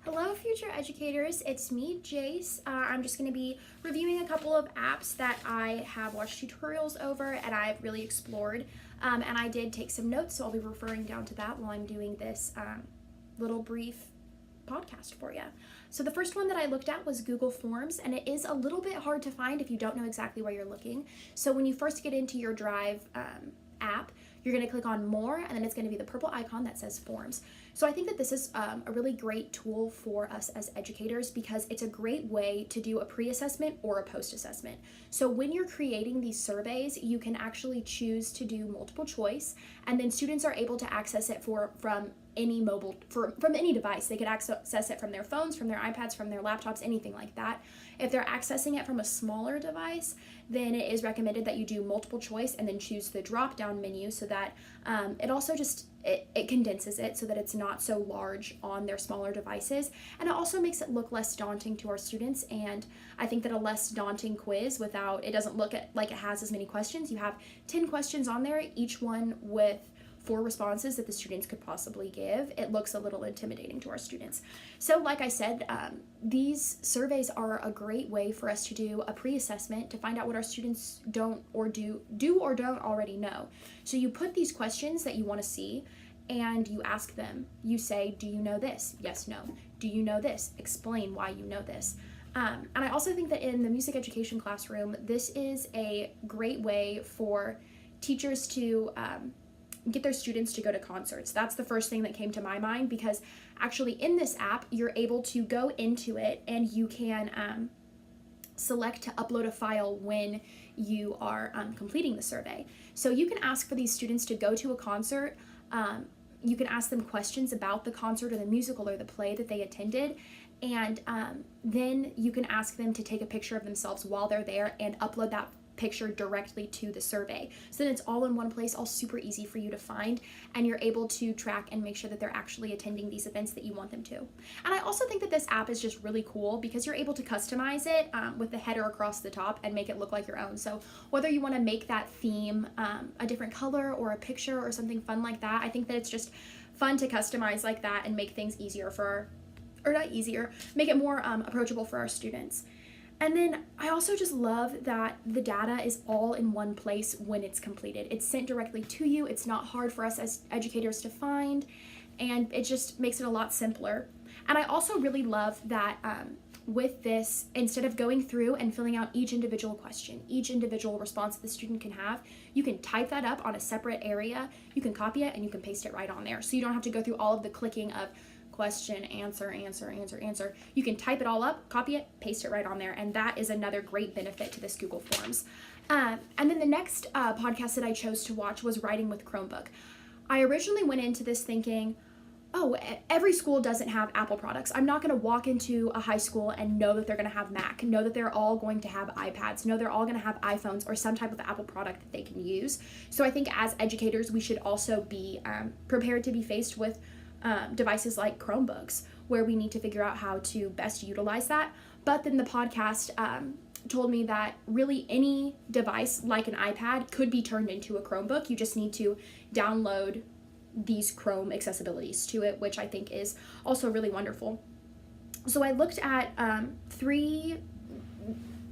Hello, future educators. It's me, Jace. I'm just going to be reviewing a couple of apps that I have watched tutorials over and I've really explored. And I did take some notes, so I'll be referring down to that while I'm doing this little brief podcast for you. So the first one that I looked at was Google Forms, and it is a little bit hard to find if you don't know exactly where you're looking. So when you first get into your Drive app, you're going to click on More, and then it's going to be the purple icon that says Forms. So I think that this is a really great tool for us as educators because it's a great way to do a pre-assessment or a post-assessment. So when you're creating these surveys, you can actually choose to do multiple choice, and then students are able to access it from any device. They could access it from their phones, from their iPads, from their laptops, anything like that. If they're accessing it from a smaller device, then it is recommended that you do multiple choice and then choose the drop down menu so that it also it condenses it so that it's not so large on their smaller devices, and it also makes it look less daunting to our students. And I think that a less daunting quiz it doesn't look like it has as many questions. You have 10 questions on there, each one with 4 responses that the students could possibly give. It looks a little intimidating to our students. So like I said, these surveys are a great way for us to do a pre-assessment to find out what our students do or don't already know. So you put these questions that you want to see and you ask them. You say, do you know this? Yes, no. Do you know this? Explain why you know this. And I also think that in the music education classroom, this is a great way for teachers to get their students to go to concerts. That's the first thing that came to my mind, because actually in this app, you're able to go into it and you can select to upload a file when you are completing the survey. So you can ask for these students to go to a concert. You can ask them questions about the concert or the musical or the play that they attended. And then you can ask them to take a picture of themselves while they're there and upload that picture directly to the survey. So then it's all in one place, all super easy for you to find, and you're able to track and make sure that they're actually attending these events that you want them to. And I also think that this app is just really cool because you're able to customize it with the header across the top and make it look like your own. So whether you want to make that theme a different color or a picture or something fun like that, I think that it's just fun to customize like that and make things easier make it more approachable for our students. And then I also just love that the data is all in one place when it's completed. It's sent directly to you. It's not hard for us as educators to find, and it just makes it a lot simpler. And I also really love that with this, instead of going through and filling out each individual question, each individual response that the student can have, you can type that up on a separate area, you can copy it, and you can paste it right on there. So you don't have to go through all of the clicking of question, answer. You can type it all up, copy it, paste it right on there, and that is another great benefit to this Google Forms. And then the next podcast that I chose to watch was Writing with Chromebook. I originally went into this thinking, oh, every school doesn't have Apple products. I'm not going to walk into a high school and know that they're going to have Mac, know that they're all going to have iPads, know they're all going to have iPhones or some type of Apple product that they can use. So I think as educators, we should also be prepared to be faced with devices like Chromebooks, where we need to figure out how to best utilize that. But then the podcast told me that really any device like an iPad could be turned into a Chromebook. You just need to download these Chrome accessibilities to it, which I think is also really wonderful. So I looked at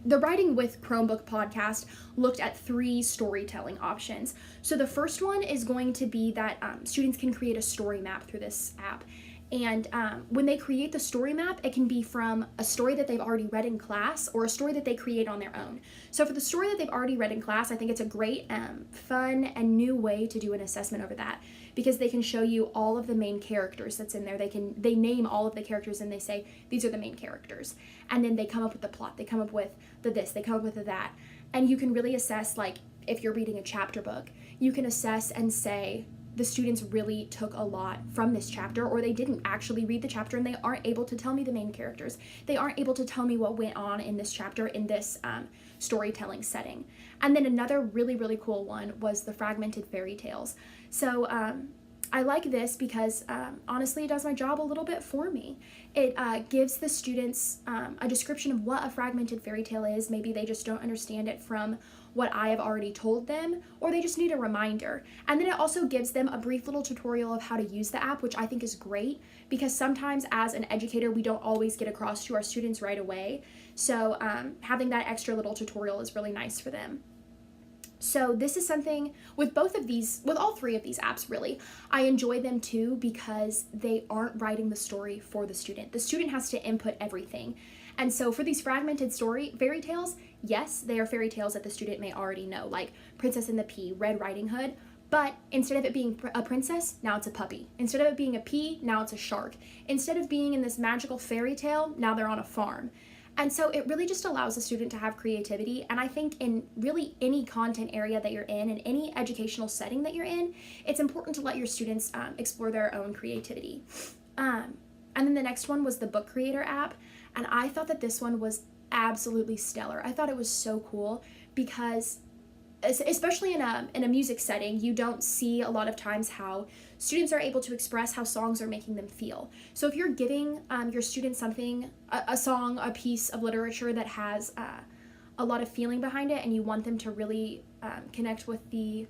the Writing with Chromebook podcast looked at 3 storytelling options. So the first one is going to be that students can create a story map through this app. And when they create the story map, it can be from a story that they've already read in class or a story that they create on their own. So for the story that they've already read in class, I think it's a great, fun, and new way to do an assessment over that, because they can show you all of the main characters that's in there. They name all of the characters and they say, these are the main characters. And then they come up with the plot, they come up with the this, they come up with the that. And you can really assess, like, if you're reading a chapter book, you can assess and say, the students really took a lot from this chapter, or they didn't actually read the chapter and they aren't able to tell me the main characters. They aren't able to tell me what went on in this chapter in this storytelling setting. And then another really, really cool one was the fragmented fairy tales. So I like this because honestly, it does my job a little bit for me. It gives the students a description of what a fragmented fairy tale is. Maybe they just don't understand it from what I have already told them, or they just need a reminder. And then it also gives them a brief little tutorial of how to use the app, which I think is great, because sometimes as an educator, we don't always get across to our students right away. So having that extra little tutorial is really nice for them. So this is something with all three of these apps really, I enjoy them too because they aren't writing the story for the student. The student has to input everything. And so for these fragmented fairy tales, yes, they are fairy tales that the student may already know, like Princess and the Pea, Red Riding Hood, but instead of it being a princess, now it's a puppy. Instead of it being a pea, now it's a shark. Instead of being in this magical fairy tale, now they're on a farm. And so it really just allows the student to have creativity. And I think in really any content area that you're in any educational setting that you're in, it's important to let your students explore their own creativity. And then the next one was the Book Creator app. And I thought that this one was absolutely stellar. I thought it was so cool because especially in a music setting, you don't see a lot of times how students are able to express how songs are making them feel. So if you're giving your students something, a song, a piece of literature that has a lot of feeling behind it, and you want them to really connect with the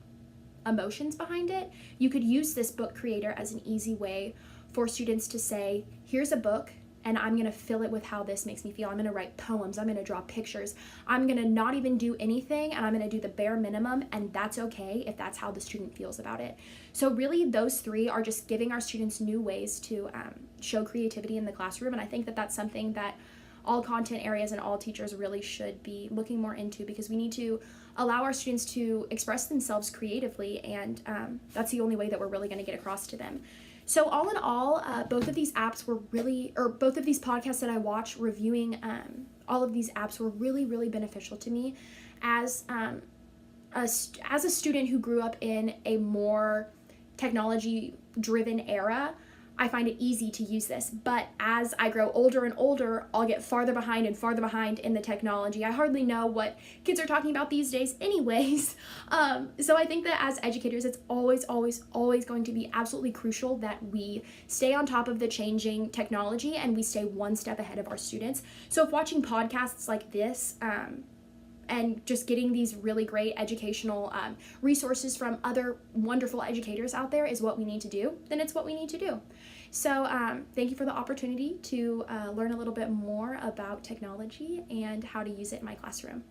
emotions behind it, you could use this Book Creator as an easy way for students to say, here's a book, and I'm gonna fill it with how this makes me feel. I'm gonna write poems, I'm gonna draw pictures, I'm gonna not even do anything, and I'm gonna do the bare minimum, and that's okay if that's how the student feels about it. So really those three are just giving our students new ways to show creativity in the classroom, and I think that that's something that all content areas and all teachers really should be looking more into, because we need to allow our students to express themselves creatively, and that's the only way that we're really gonna get across to them. So all in all, both of these apps were really, or both of these podcasts that I watched reviewing all of these apps were really, really beneficial to me as a student who grew up in a more technology-driven era. I find it easy to use this, but as I grow older and older, I'll get farther behind and farther behind in the technology. I hardly know what kids are talking about these days anyways. So I think that as educators, it's always, always, always going to be absolutely crucial that we stay on top of the changing technology and we stay one step ahead of our students. So if watching podcasts like this, and just getting these really great educational resources from other wonderful educators out there is what we need to do, then it's what we need to do. So thank you for the opportunity to learn a little bit more about technology and how to use it in my classroom.